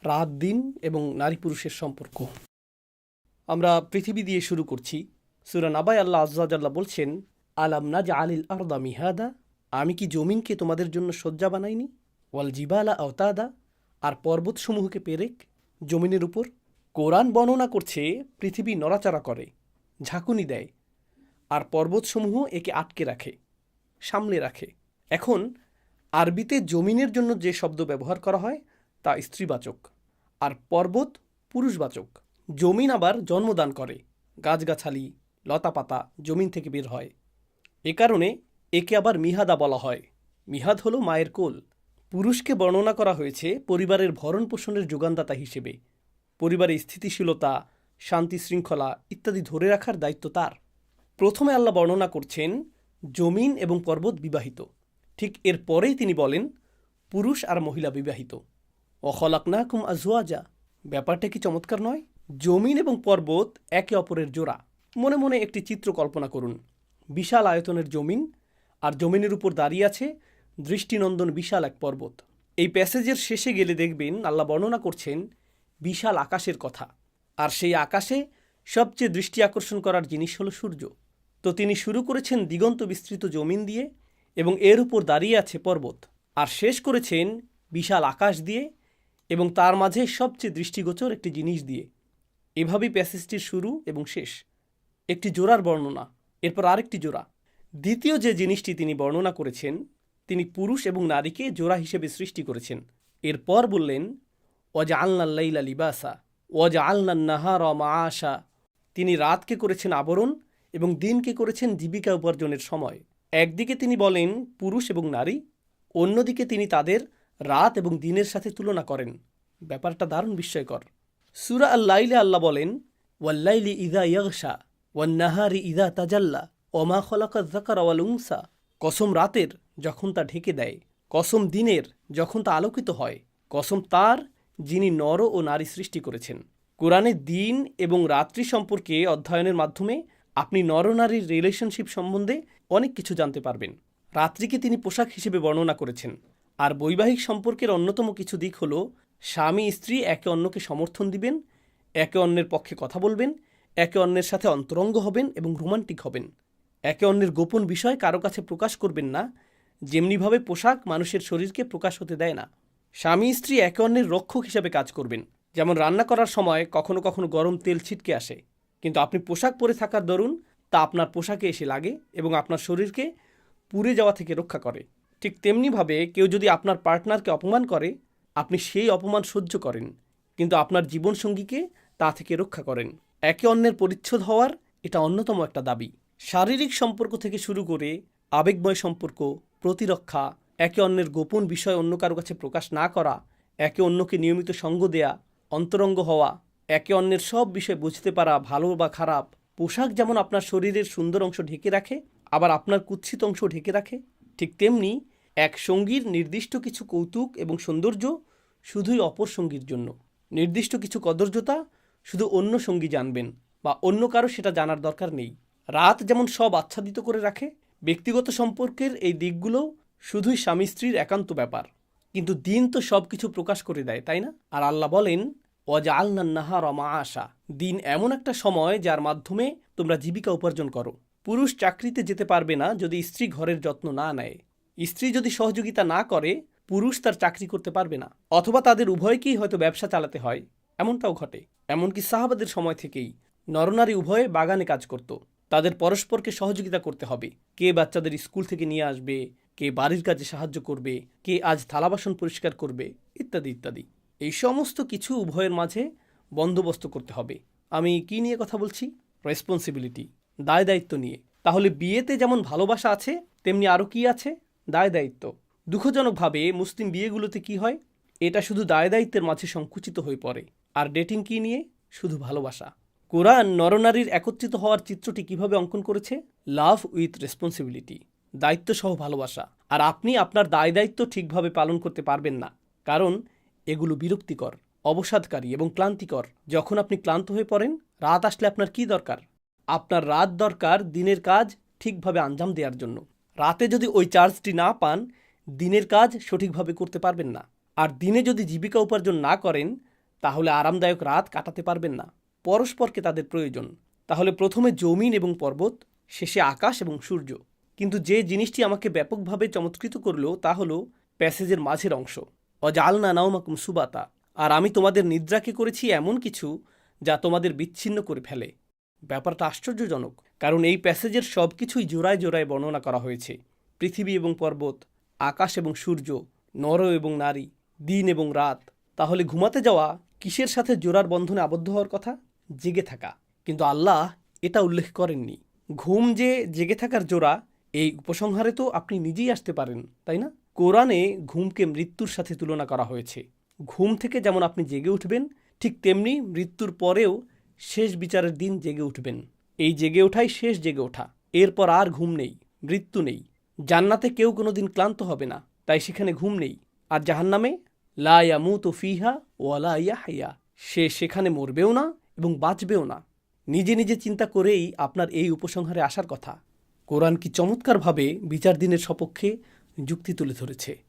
রাত দিন এবং নারী পুরুষের সম্পর্ক। আমরা পৃথিবী দিয়ে শুরু করছি। সূরা নাবায় আল্লাহ আযজা ওয়া জাল্লা বলছেন, আলাম নাজআলিল আরদা মিহাদা, আমি কি জমিনকে তোমাদের জন্য শয্যা বানাইনি? ওয়াল জিবালা আওতাদা, আর পর্বতসমূহকে পেরেক জমিনের উপর। কোরআন বর্ণনা করছে পৃথিবী নড়াচড়া করে, ঝাঁকুনি দেয়, আর পর্বতসমূহ একে আটকে রাখে, সামলে রাখে। এখন আরবিতে জমিনের জন্য যে শব্দ ব্যবহার করা হয় তা স্ত্রীবাচক, আর পর্বত পুরুষবাচক। জমিন আবার জন্মদান করে, গাছগাছালি লতাপাতা জমিন থেকে বের হয়। এ কারণে একে আবার মিহাদা বলা হয়। মিহাদ হলো মায়ের কোল। পুরুষকে বর্ণনা করা হয়েছে পরিবারের ভরণ পোষণের যোগানদাতা হিসেবে। পরিবারের স্থিতিশীলতা, শান্তি শৃঙ্খলা ইত্যাদি ধরে রাখার দায়িত্ব তার। প্রথমে আল্লাহ বর্ণনা করছেন জমিন এবং পর্বত বিবাহিত। ঠিক এর পরেই তিনি বলেন পুরুষ আর মহিলা বিবাহিত। ওয়াখলাকনাকুম আজওয়াজা, ব্যাপারটা কি চমৎকার নয়? জমিন এবং পর্বত একে অপরের জোড়া। মনে মনে একটি চিত্র কল্পনা করুন। বিশাল আয়তনের জমিন, আর জমিনের উপর দাঁড়িয়ে আছে দৃষ্টিনন্দন বিশাল এক পর্বত। এই প্যাসেজের শেষে গেলে দেখবেন আল্লাহ বর্ণনা করছেন বিশাল আকাশের কথা। আর সেই আকাশে সবচেয়ে দৃষ্টি আকর্ষণ করার জিনিস হলো সূর্য। তো তিনি শুরু করেছেন দিগন্ত বিস্তৃত জমিন দিয়ে, এবং এর উপর দাঁড়িয়ে আছে পর্বত, আর শেষ করেছেন বিশাল আকাশ দিয়ে, এবং তার মাঝে সবচেয়ে দৃষ্টিগোচর একটি জিনিস দিয়ে। এভাবেই প্যাসেজটির শুরু এবং শেষ। একটি জোড়ার বর্ণনা, এরপর আরেকটি জোড়া। দ্বিতীয় যে জিনিসটি তিনি বর্ণনা করেছেন, তিনি পুরুষ এবং নারীকে জোড়া হিসেবে সৃষ্টি করেছেন। এরপর বললেন ওয়াজআলনাল লাইলা লিবাসা ওয়াজআলনান নাহারা মাআশা, তিনি রাতকে করেছেন আবরণ এবং দিনকে করেছেন জীবিকা উপার্জনের সময়। একদিকে তিনি বলেন পুরুষ এবং নারী, অন্যদিকে তিনি তাদের রাত এবং দিনের সাথে তুলনা করেন। ব্যাপারটা দারুণ বিস্ময়কর। সূরা আল-লাইলে আল্লাহ বলেন ওয়াল্লাইলি ইযা ইয়াগশা ওয়ান-নাহারি ইযা তাজাল্লা ওমা খলাকায যাকারা ওয়াল উনসা, কসম রাতের যখন তা ঢেকে দেয়, কসম দিনের যখন তা আলোকিত হয়, কসম তার যিনি নর ও নারী সৃষ্টি করেছেন। কোরআনে দিন এবং রাত্রি সম্পর্কে অধ্যয়নের মাধ্যমে আপনি নরনারীর রিলেশনশিপ সম্বন্ধে অনেক কিছু জানতে পারবেন। রাত্রিকে তিনি পোশাক হিসেবে বর্ণনা করেছেন। আর বৈবাহিক সম্পর্কের অন্যতম কিছু দিক হল স্বামী স্ত্রী একে অন্যকে সমর্থন দিবেন, একে অন্যের পক্ষে কথা বলবেন, একে অন্যের সাথে অন্তরঙ্গ হবেন এবং রোমান্টিক হবেন। একে অন্যের গোপন বিষয় কারো কাছে প্রকাশ করবেন না, যেমনিভাবে পোশাক মানুষের শরীরকে প্রকাশ হতে দেয় না। স্বামী স্ত্রী একে অন্যের রক্ষক হিসেবে কাজ করবেন। যেমন রান্না করার সময় কখনো কখনো গরম তেল ছিটকে আসে, কিন্তু আপনি পোশাক পরে থাকার দরুন তা আপনার পোশাকে এসে লাগে এবং আপনার শরীরকে পুড়ে যাওয়া থেকে রক্ষা করে। ঠিক তেমনিভাবে কেউ যদি আপনার পার্টনারকে অপমান করে, আপনি সেই অপমান সহ্য করেন, কিন্তু আপনার জীবনসঙ্গীকে তা থেকে রক্ষা করেন। একে অন্যের পরিচ্ছদ হওয়ার এটা অন্যতম একটা দাবি। শারীরিক সম্পর্ক থেকে শুরু করে আবেগময় সম্পর্ক, প্রতিরক্ষা, একে অন্যের গোপন বিষয় অন্য কারো কাছে প্রকাশ না করা, একে অন্যকে নিয়মিত সঙ্গ দেয়া, অন্তরঙ্গ হওয়া, একে অন্যের সব বিষয় বুঝতে পারা, ভালো বা খারাপ। পোশাক যেমন আপনার শরীরের সুন্দর অংশ ঢেকে রাখে, আবার আপনার কুৎসিত অংশ ঢেকে রাখে, ঠিক তেমনি এক সঙ্গীর নির্দিষ্ট কিছু কৌতুক এবং সৌন্দর্য শুধুই অপর সঙ্গীর জন্য। নির্দিষ্ট কিছু কদর্যতা শুধু অন্য সঙ্গী জানবেন, বা অন্য কারো সেটা জানার দরকার নেই। রাত যেমন সব আচ্ছাদিত করে রাখে, ব্যক্তিগত সম্পর্কের এই দিকগুলো শুধুই স্বামী স্ত্রীর একান্ত ব্যাপার। কিন্তু দিন তো সব কিছু প্রকাশ করে দেয়, তাই না? আর আল্লাহ বলেন ওয়াজআলনান নাহারা মাআশা, দিন এমন একটা সময় যার মাধ্যমে তোমরা জীবিকা উপার্জন করো। পুরুষ চাকরিতে যেতে পারবে না যদি স্ত্রী ঘরের যত্ন না নেয়। স্ত্রী যদি সহযোগিতা না করে, পুরুষ তার চাকরি করতে পারবে না, অথবা তাদের উভয়কেই হয়তো ব্যবসা চালাতে হয়। এমনটাও ঘটে। এমনকি সাহাবাদের সময় থেকেই নরনারী উভয়ে বাগানে কাজ করত। তাদের পরস্পরকে সহযোগিতা করতে হবে। কে বাচ্চাদের স্কুল থেকে নিয়ে আসবে, কে বাড়ির কাজে সাহায্য করবে, কে আজ থালা বাসন পরিষ্কার করবে, ইত্যাদি ইত্যাদি। এই সমস্ত কিছু উভয়ের মাঝে বন্দোবস্ত করতে হবে। আমি কি নিয়ে কথা বলছি? রেসপন্সিবিলিটি, দায় দায়িত্ব নিয়ে। তাহলে বিয়েতে যেমন ভালোবাসা আছে, তেমনি আরও কি আছে? দায় দায়িত্ব। দুঃখজনকভাবে মুসলিম বিয়েগুলোতে কি হয়? এটা শুধু দায় দায়িত্বের মাঝে সংকুচিত হয়ে পড়ে। আর ডেটিং কি নিয়ে? শুধু ভালোবাসা। কোরআন নরনারীর একত্রিত হওয়ার চিত্রটি কিভাবে অঙ্কন করেছে? লাভ উইথ রেসপন্সিবিলিটি, দায়িত্ব সহ ভালোবাসা। আর আপনি আপনার দায় দায়িত্ব ঠিকভাবে পালন করতে পারবেন না, কারণ এগুলো বিরক্তিকর, অবসাদকারী এবং ক্লান্তিকর। যখন আপনি ক্লান্ত হয়ে পড়েন, রাত আসলে আপনার কি দরকার? আপনার রাত দরকার দিনের কাজ ঠিকভাবে আঞ্জাম দেওয়ার জন্য। রাতে যদি ওই চার্জটি না পান, দিনের কাজ সঠিকভাবে করতে পারবেন না। আর দিনে যদি জীবিকা উপার্জন না করেন, তাহলে আরামদায়ক রাত কাটাতে পারবেন না। পরস্পরকে তাদের প্রয়োজন। তাহলে প্রথমে জমিন এবং পর্বত, শেষে আকাশ এবং সূর্য। কিন্তু যে জিনিসটি আমাকে ব্যাপকভাবে চমৎকৃত করল তা হলো প্যাসেজের মাঝের অংশ, অজালনা নাওমাকুম সুবাতা। আর আমি তোমাদের নিদ্রাকে করেছি এমন কিছু যা তোমাদের বিচ্ছিন্ন করে ফেলে। ব্যাপারটা আশ্চর্যজনক, কারণ এই প্যাসেজের সব কিছুই জোড়ায় জোড়ায় বর্ণনা করা হয়েছে। পৃথিবী এবং পর্বত, আকাশ এবং সূর্য, নর এবং নারী, দিন এবং রাত। তাহলে ঘুমাতে যাওয়া কিসের সাথে জোড়ার বন্ধনে আবদ্ধ হওয়ার কথা? জেগে থাকা। কিন্তু আল্লাহ এটা উল্লেখ করেননি। ঘুম যে জেগে থাকার জোড়া, এই উপসংহারে তো আপনি নিজেই আসতে পারেন, তাই না? কোরআনে ঘুমকে মৃত্যুর সাথে তুলনা করা হয়েছে। ঘুম থেকে যেমন আপনি জেগে উঠবেন, ঠিক তেমনি মৃত্যুর পরেও শেষ বিচারের দিন জেগে উঠবেন। এই জেগে ওঠাই শেষ জেগে ওঠা। এরপর আর ঘুম নেই, মৃত্যু নেই। জান্নাতে কেউ কোনোদিন ক্লান্ত হবে না, তাই সেখানে ঘুম নেই। আর জাহান্নামে লা ইয়ামুতু ফিহা ওয়ালা ইয়াহইয়া, সে সেখানে মরবেও না এবং বাঁচবেও না। নিজে নিজে চিন্তা করেই আপনার এই উপসংহারে আসার কথা। কোরআন কি চমৎকারভাবে বিচার দিনের সপক্ষে যুক্তি তুলে ধরেছে।